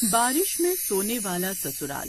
बारिश में सोने वाला ससुराल।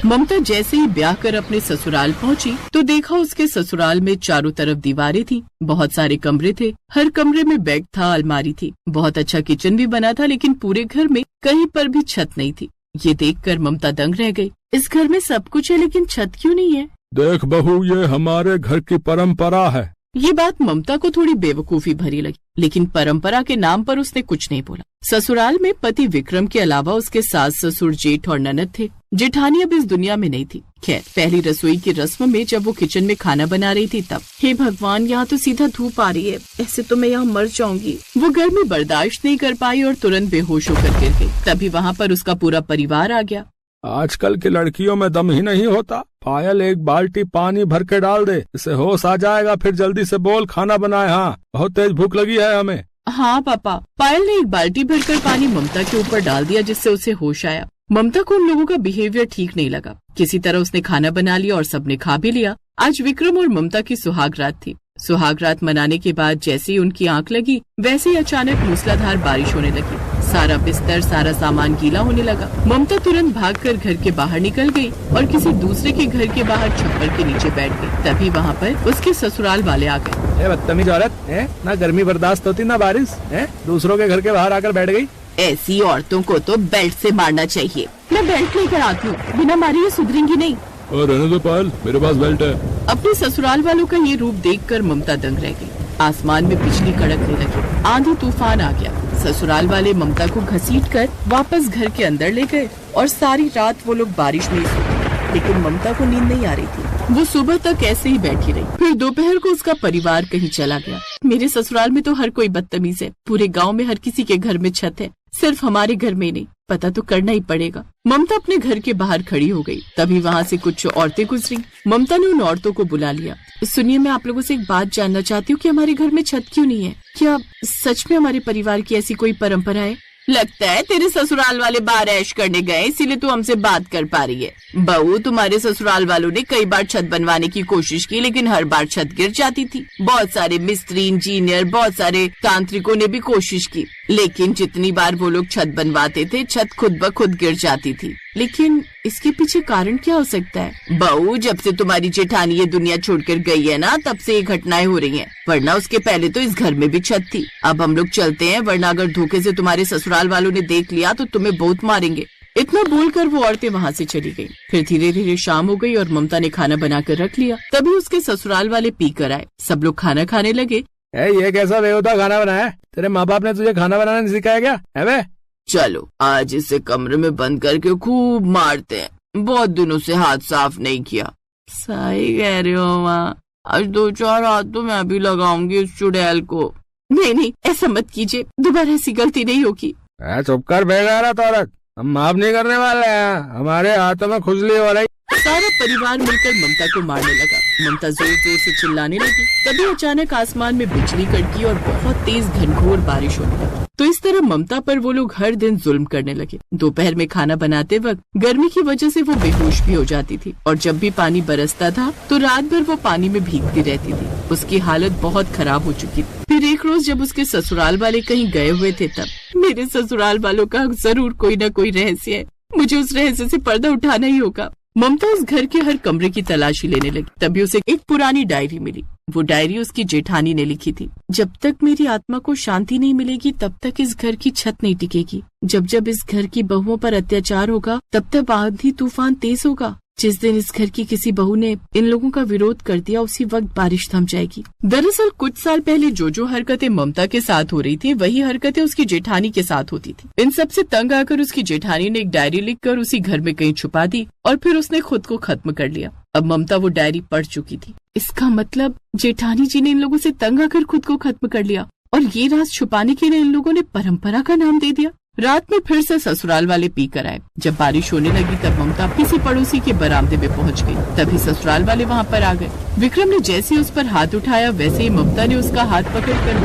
ममता जैसे ही ब्याह कर अपने ससुराल पहुंची तो देखा उसके ससुराल में चारों तरफ दीवारें थी, बहुत सारे कमरे थे, हर कमरे में बेड था, अलमारी थी, बहुत अच्छा किचन भी बना था, लेकिन पूरे घर में कहीं पर भी छत नहीं थी। ये देखकर ममता दंग रह गई। इस घर में सब कुछ है लेकिन छत क्यों नहीं है? देख बहू, ये हमारे घर की परंपरा है। ये बात ममता को थोड़ी बेवकूफी भरी लगी, लेकिन परंपरा के नाम पर उसने कुछ नहीं बोला। ससुराल में पति विक्रम के अलावा उसके सास ससुर जेठ और ननद थे। जेठानी अब इस दुनिया में नहीं थी। खैर, पहली रसोई की रस्म में जब वो किचन में खाना बना रही थी तब, हे भगवान, यहाँ तो सीधा धूप आ रही है, ऐसे तो मैं यहाँ मर जाऊंगी। वो गर्मी बर्दाश्त नहीं कर पाई और तुरंत बेहोश होकर गिर गई। तभी वहाँ पर उसका पूरा परिवार आ गया। आजकल की लड़कियों में दम ही नहीं होता। पायल, एक बाल्टी पानी भर के डाल दे, इससे होश आ जाएगा, फिर जल्दी से बोल खाना बनाए। हाँ, बहुत तेज भूख लगी है हमें। हाँ पापा। पायल ने एक बाल्टी भरकर पानी ममता के ऊपर डाल दिया, जिससे उसे होश आया। ममता को उन लोगों का बिहेवियर ठीक नहीं लगा। किसी तरह उसने खाना बना लिया और सबने खा भी लिया। आज विक्रम और ममता की सुहाग रात थी। सुहाग रात मनाने के बाद जैसे ही उनकी आंख लगी, वैसे ही अचानक मूसलाधार बारिश होने लगी। सारा बिस्तर, सारा सामान गीला होने लगा। ममता तुरंत भागकर घर के बाहर निकल गई और किसी दूसरे के घर के बाहर छप्पर के नीचे बैठ गई। तभी वहाँ पर उसके ससुराल वाले आ गए। बदतमीज औरत है, ना गर्मी बर्दाश्त होती ना बारिश है, दूसरों के घर के बाहर आकर बैठ गई। ऐसी औरतों को तो बेल्ट से मारना चाहिए। मैं बेल्ट लेकर आती हूँ, बिना मारे ये सुधरेंगी नहीं। रहने दो पायल, मेरे पास बेल्ट है। अपने ससुराल वालों का ये रूप देखकर ममता दंग रह गई। आसमान में बिजली कड़कने लगी, आंधी तूफान आ गया। ससुराल वाले ममता को घसीटकर वापस घर के अंदर ले गए और सारी रात वो लोग बारिश में सोए। लेकिन ममता को नींद नहीं आ रही थी। वो सुबह तक ऐसे ही बैठी रही। फिर दोपहर को उसका परिवार कहीं चला गया। मेरे ससुराल में तो हर कोई बदतमीज है। पूरे गांव में हर किसी के घर में छत है, सिर्फ हमारे घर में नहीं। पता तो करना ही पड़ेगा। ममता अपने घर के बाहर खड़ी हो गई। तभी वहाँ से कुछ औरतें गुजरी। ममता ने उन औरतों को बुला लिया। सुनिए, मैं आप लोगों से एक बात जानना चाहती हूँ कि हमारे घर में छत क्यों नहीं है? क्या सच में हमारे परिवार की ऐसी कोई परंपरा है? लगता है तेरे ससुराल वाले बाहर ऐश करने गए, इसीलिए तू हमसे बात कर पा रही है। बहू, तुम्हारे ससुराल वालों ने कई बार छत बनवाने की कोशिश की, लेकिन हर बार छत गिर जाती थी। बहुत सारे मिस्त्री, इंजीनियर, बहुत सारे तांत्रिकों ने भी कोशिश की, लेकिन जितनी बार वो लोग छत बनवाते थे, छत खुद ब खुद गिर जाती थी। लेकिन इसके पीछे कारण क्या हो सकता है? बहू, जब से तुम्हारी जेठानी ये दुनिया छोड़कर गई है ना, तब से ये घटनाएं हो रही हैं। वरना उसके पहले तो इस घर में भी छत थी। अब हम लोग चलते हैं, वरना अगर धोखे से तुम्हारे ससुराल वालों ने देख लिया तो तुम्हें बहुत मारेंगे। इतना बोलकर वो औरतें वहाँ से चली गयी। फिर धीरे धीरे शाम हो गई और ममता ने खाना बनाकर रख लिया। तभी उसके ससुराल वाले पी कर आए। सब लोग खाना खाने लगे। ये कैसा बेहुदा खाना बनाया? तेरे माँ बाप ने तुझे खाना बनाना नहीं सिखाया क्या? है बे? चलो आज इसे कमरे में बंद करके खूब मारते हैं, बहुत दिनों से हाथ साफ नहीं किया। सही कह रही हो माँ, आज 2-4 हाथ तो मैं भी लगाऊंगी उस चुड़ैल को। नहीं, ऐसा मत कीजिए, दोबारा ऐसी गलती नहीं होगी। चुप कर बेगारा औरत, हम माफ नहीं करने वाले हैं, हमारे हाथों में खुजली हो रही। सारा परिवार मिलकर ममता को मारने लगा। ममता जोर जोर से चिल्लाने लगी। तभी अचानक आसमान में बिजली कड़की और बहुत तेज घनघोर बारिश होने लगी। तो इस तरह ममता पर वो लोग हर दिन जुल्म करने लगे। दोपहर में खाना बनाते वक्त गर्मी की वजह से वो बेहोश भी हो जाती थी, और जब भी पानी बरसता था तो रात भर वो पानी में भीगती रहती थी। उसकी हालत बहुत खराब हो चुकी थी। फिर एक रोज जब उसके ससुराल वाले कहीं गए हुए थे, तब मेरे ससुराल वालों का जरूर कोई न कोई रहस्य है, मुझे उस रहस्य से पर्दा उठाना ही होगा। ममता उस घर के हर कमरे की तलाशी लेने लगी। तभी उसे एक पुरानी डायरी मिली। वो डायरी उसकी जेठानी ने लिखी थी। जब तक मेरी आत्मा को शांति नहीं मिलेगी, तब तक इस घर की छत नहीं टिकेगी। जब जब इस घर की बहुओं पर अत्याचार होगा, तब तक आंधी तूफान तेज होगा। जिस दिन इस घर की किसी बहू ने इन लोगों का विरोध कर दिया, उसी वक्त बारिश थम जाएगी। दरअसल कुछ साल पहले जो हरकतें ममता के साथ हो रही थी, वही हरकतें उसकी जेठानी के साथ होती थी। इन सब से तंग आकर उसकी जेठानी ने एक डायरी लिखकर उसी घर में कहीं छुपा दी और फिर उसने खुद को खत्म कर लिया। अब ममता वो डायरी पढ़ चुकी थी। इसका मतलब जेठानी जी ने इन लोगों से तंग आकर खुद को खत्म कर लिया, और ये राज छुपाने के लिए इन लोगों ने परंपरा का नाम दे दिया। रात में फिर से ससुराल वाले पी कर आए। जब बारिश होने लगी तब ममता किसी पड़ोसी के बरामदे में पहुंच गई। तभी ससुराल वाले वहां पर आ गए। विक्रम ने जैसे उस पर हाथ उठाया, वैसे ही ममता ने उसका हाथ पकड़कर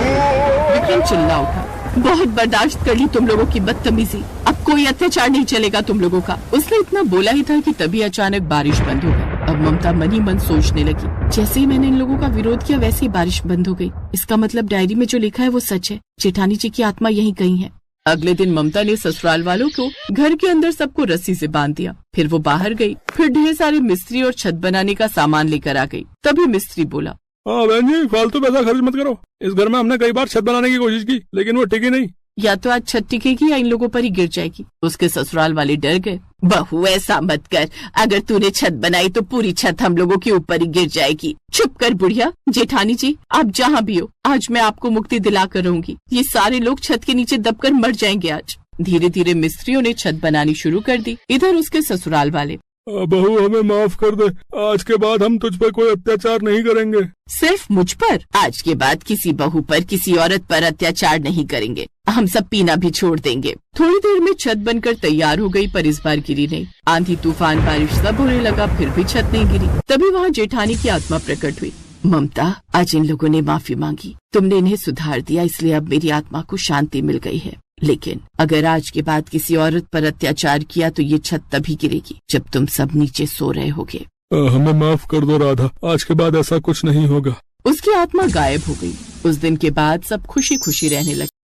विक्रम चिल्ला उठा, बहुत बर्दाश्त कर ली तुम लोगों की बदतमीजी, अब कोई अत्याचार नहीं चलेगा तुम लोगों का। उसने इतना बोला ही था कि तभी अचानक बारिश बंद हो गई अब ममता मन ही मन सोचने लगी, जैसे ही मैंने इन लोगों का विरोध किया वैसे ही बारिश बंद हो गई। इसका मतलब डायरी में जो लिखा है वो सच है, जेठानी जी की आत्मा यहीं कहीं है। अगले दिन ममता ने ससुराल वालों को घर के अंदर सबको रस्सी से बांध दिया। फिर वो बाहर गई, फिर ढेर सारे मिस्त्री और छत बनाने का सामान लेकर आ गई। तभी मिस्त्री बोला, हाँ बहन जी, फालतू पैसा खर्च मत करो। इस घर में हमने कई बार छत बनाने की कोशिश की, लेकिन वो टिकी नहीं। या तो आज छत टिकेगी या इन लोगों पर ही गिर जाएगी। उसके ससुराल वाले डर गए। बहू ऐसा मत कर, अगर तूने छत बनाई तो पूरी छत हम लोगों के ऊपर ही गिर जाएगी। चुप कर बुढ़िया। जेठानी जी, आप जहाँ भी हो, आज मैं आपको मुक्ति दिला कर रहूंगी। ये सारे लोग छत के नीचे दबकर मर जाएंगे आज। धीरे धीरे मिस्त्रियों ने छत बनानी शुरू कर दी। इधर उसके ससुराल वाले, बहू हमें माफ कर दे, आज के बाद हम तुझ पर कोई अत्याचार नहीं करेंगे। सिर्फ मुझ पर? आज के बाद किसी बहू पर, किसी औरत पर अत्याचार नहीं करेंगे। हम सब पीना भी छोड़ देंगे। थोड़ी देर में छत बनकर तैयार हो गई, पर इस बार गिरी नहीं। आंधी तूफान बारिश सब होने लगा, फिर भी छत नहीं गिरी। तभी वहाँ जेठानी की आत्मा प्रकट हुई। ममता, आज इन लोगों ने माफी मांगी, तुमने इन्हें सुधार दिया, इसलिए अब मेरी आत्मा को शांति मिल गई है। लेकिन अगर आज के बाद किसी औरत पर अत्याचार किया तो ये छत तभी गिरेगी जब तुम सब नीचे सो रहे होगे। हमें माफ कर दो राधा, आज के बाद ऐसा कुछ नहीं होगा। उसकी आत्मा गायब हो गई। उस दिन के बाद सब खुशी खुशी रहने लगे।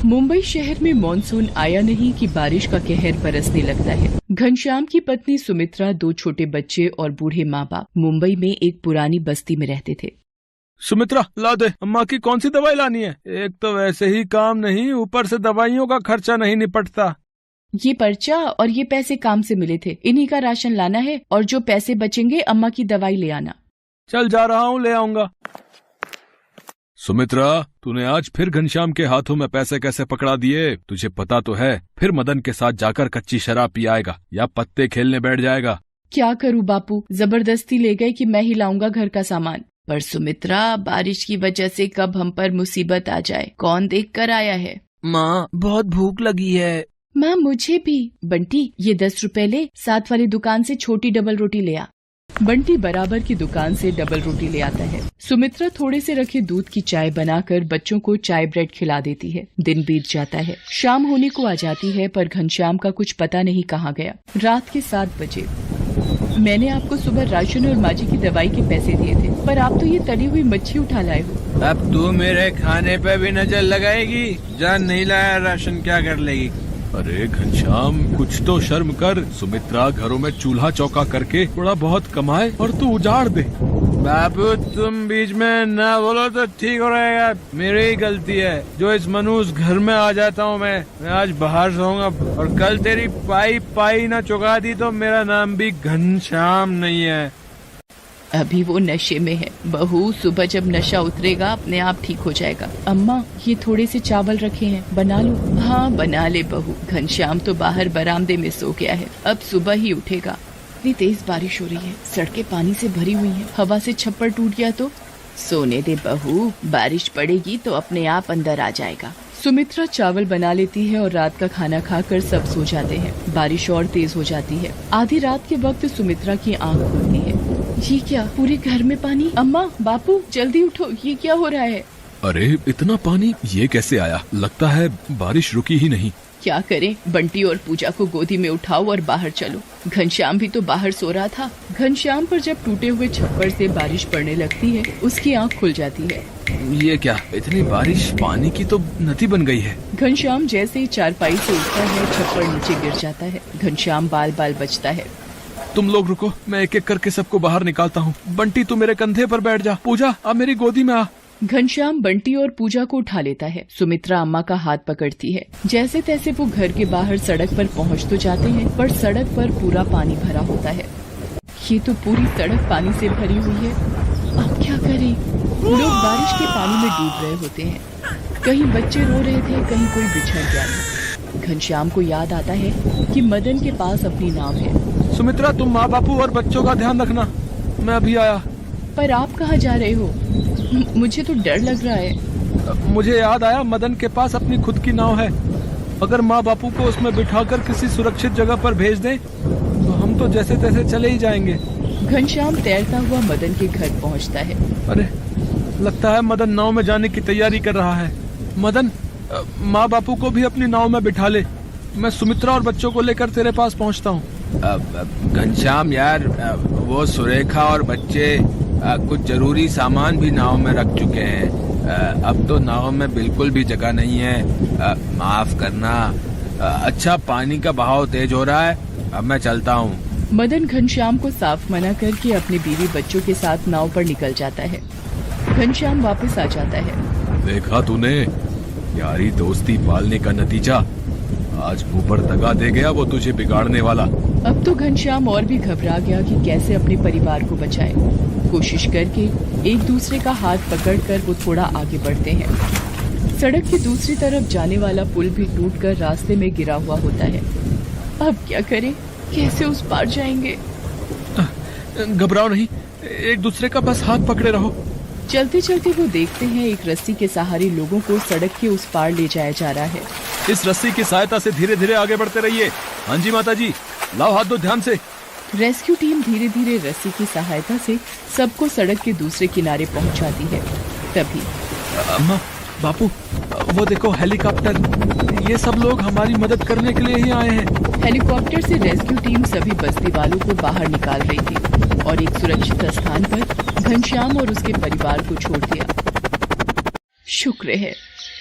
मुंबई शहर में मॉनसून आया नहीं कि बारिश का कहर बरसने लगता है। घनश्याम की पत्नी सुमित्रा, 2 छोटे बच्चे और बूढ़े माँ बाप मुंबई में एक पुरानी बस्ती में रहते थे। सुमित्रा, ला दे, अम्मा की कौन सी दवाई लानी है? एक तो वैसे ही काम नहीं, ऊपर से दवाइयों का खर्चा नहीं निपटता। ये पर्चा और ये पैसे काम से मिले थे, इन्हीं का राशन लाना है, और जो पैसे बचेंगे अम्मा की दवाई ले आना। चल जा रहा हूँ, ले आऊंगा। सुमित्रा, तूने आज फिर घनश्याम के हाथों में पैसे कैसे पकड़ा दिए? तुझे पता तो है, फिर मदन के साथ जाकर कच्ची शराब पी आएगा या पत्ते खेलने बैठ जाएगा। क्या करूँ बापू, जबरदस्ती ले गए कि मैं ही लाऊंगा घर का सामान। पर सुमित्रा, बारिश की वजह से कब हम पर मुसीबत आ जाए, कौन देख कर आया है? माँ, बहुत भूख लगी है। माँ, मुझे भी। बंटी, ये 10 रुपए ले, साथ वाली दुकान से छोटी डबल रोटी ले आ। बंटी बराबर की दुकान से डबल रोटी ले आता है। सुमित्रा थोड़े से रखे दूध की चाय बनाकर बच्चों को चाय ब्रेड खिला देती है। दिन बीत जाता है, शाम होने को आ जाती है, पर घनश्याम का कुछ पता नहीं कहाँ गया। रात के 7 बजे। मैंने आपको सुबह राशन और माजी की दवाई के पैसे दिए थे, पर आप तो ये तली हुई मच्छी उठा लाए हो। अब तू मेरे खाने पे भी नजर लगाएगी? जान नहीं लाया राशन क्या कर लेगी? अरे घनश्याम, कुछ तो शर्म कर। सुमित्रा घरों में चूल्हा चौका करके थोड़ा बहुत कमाए और तू उजाड़ दे। बाबू, तुम बीच में ना बोलो तो ठीक हो रहेगा। मेरी ही गलती है जो इस मनुष्य घर में आ जाता हूँ। मैं आज बाहर सोऊंगा, और कल तेरी पाई ना चुका दी तो मेरा नाम भी घनश्याम नहीं है। अभी वो नशे में है। बहू, सुबह जब नशा उतरेगा अपने आप ठीक हो जाएगा। अम्मा, ये थोड़े से चावल रखे हैं, बना लो। हाँ, बना ले बहू। घनश्याम तो बाहर बरामदे में सो गया है, अब सुबह ही उठेगा। इतनी तेज बारिश हो रही है, सड़कें पानी से भरी हुई हैं। हवा से छप्पर टूट गया तो? सोने दे बहू, बारिश पड़ेगी तो अपने आप अंदर आ जाएगा। सुमित्रा चावल बना लेती है और रात का खाना खाकर सब सो जाते हैं। बारिश और तेज हो जाती है। आधी रात के वक्त सुमित्रा की आंख खुलती है। ये क्या, पूरे घर में पानी? अम्मा, बापू, जल्दी उठो, ये क्या हो रहा है? अरे इतना पानी ये कैसे आया? लगता है बारिश रुकी ही नहीं। क्या करें, बंटी और पूजा को गोदी में उठाओ और बाहर चलो। घनश्याम भी तो बाहर सो रहा था। घनश्याम पर जब टूटे हुए छप्पर से बारिश पड़ने लगती है, उसकी आंख खुल जाती है। ये क्या, इतनी बारिश, पानी की तो नदी बन गई है। घनश्याम जैसे ही चारपाई से उठता है, छप्पर नीचे गिर जाता है। घनश्याम बाल बाल बचता है। तुम लोग रुको, मैं एक एक करके सबको बाहर निकालता हूँ। बंटी, तू मेरे कंधे पर बैठ जा। पूजा, अब मेरी गोदी में आ। घनश्याम बंटी और पूजा को उठा लेता है। सुमित्रा अम्मा का हाथ पकड़ती है। जैसे तैसे वो घर के बाहर सड़क पर पहुंच तो जाते हैं, पर सड़क पर पूरा पानी भरा होता है। ये तो पूरी सड़क पानी से भरी हुई है। अब क्या करें? लोग बारिश के पानी में डूब रहे होते हैं। कहीं बच्चे रो रहे थे, कहीं कोई बिछड़ गया। घनश्याम को याद आता है कि मदन के पास अपनी नाव है। सुमित्रा, तुम माँ बापू और बच्चों का ध्यान रखना, मैं अभी आया। पर आप कहाँ जा रहे हो? मुझे तो डर लग रहा है। मुझे याद आया, मदन के पास अपनी खुद की नाव है। अगर माँ बापू को उसमें बिठाकर किसी सुरक्षित जगह पर भेज दें तो हम तो जैसे तैसे चले ही जाएंगे। घनश्याम तैरता हुआ मदन के घर पहुंचता है। अरे, लगता है मदन नाव में जाने की तैयारी कर रहा है। मदन, माँ बापू को भी अपनी नाव में बिठा ले। मैं सुमित्रा और बच्चों को लेकर तेरे पास पहुँचता हूँ। घनश्याम यार, वो सुरेखा और बच्चे कुछ जरूरी सामान भी नाव में रख चुके हैं। अब तो नाव में बिल्कुल भी जगह नहीं है। माफ करना। अच्छा, पानी का बहाव तेज हो रहा है, अब मैं चलता हूँ। मदन घनश्याम को साफ मना करके अपने बीवी बच्चों के साथ नाव पर निकल जाता है। घनश्याम वापस आ जाता है। देखा तूने, यारी दोस्ती पालने का नतीजा। आज मुंह पर दगा दे गया वो तुझे बिगाड़ने वाला। अब तो घनश्याम और भी घबरा गया कि कैसे अपने परिवार को बचाए। कोशिश करके एक दूसरे का हाथ पकड़कर वो थोड़ा आगे बढ़ते हैं। सड़क की दूसरी तरफ जाने वाला पुल भी टूटकर रास्ते में गिरा हुआ होता है। अब क्या करें, कैसे उस पार जाएंगे? घबराओ नहीं, एक दूसरे का बस हाथ पकड़े रहो। चलते चलते वो देखते हैं एक रस्सी के सहारे लोगों को सड़क के उस पार ले जाया जा रहा है। इस रस्सी की सहायता से धीरे धीरे आगे बढ़ते रहिए। हाँ जी माता जी, लाओ हाथ दो ध्यान से। रेस्क्यू टीम धीरे धीरे रस्सी की सहायता से सबको सड़क के दूसरे किनारे पहुंचाती है। तभी अम्मा, बापू, वो देखो हेलीकॉप्टर। ये सब लोग हमारी मदद करने के लिए ही आए हैं। हेलीकॉप्टर से रेस्क्यू टीम सभी बस्ती वालों को बाहर निकाल रही थी और एक सुरक्षित स्थान पर घनश्याम और उसके परिवार को छोड़ दिया। शुक्र है,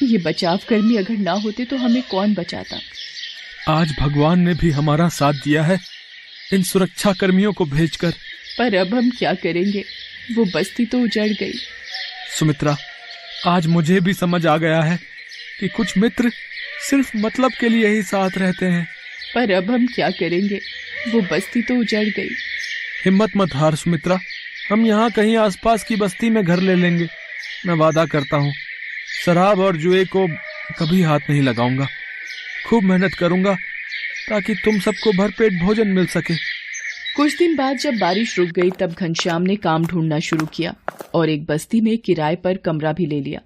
ये बचाव कर्मी अगर ना होते तो हमें कौन बचाता। आज भगवान ने भी हमारा साथ दिया है इन सुरक्षा कर्मियों को भेजकर। पर अब हम क्या करेंगे, वो बस्ती तो उजड़ गई। सुमित्रा, आज मुझे भी समझ आ गया है कि कुछ मित्र सिर्फ मतलब के लिए ही साथ रहते हैं। पर अब हम क्या करेंगे, वो बस्ती तो उजड़ गई। हिम्मत मत हार सुमित्रा, हम यहाँ कहीं आसपास की बस्ती में घर ले लेंगे। मैं वादा करता हूँ, शराब और जुए को कभी हाथ नहीं लगाऊंगा। खूब मेहनत करूंगा ताकि तुम सबको भरपेट भोजन मिल सके। कुछ दिन बाद जब बारिश रुक गई तब घनश्याम ने काम ढूंढना शुरू किया और एक बस्ती में किराए पर कमरा भी ले लिया।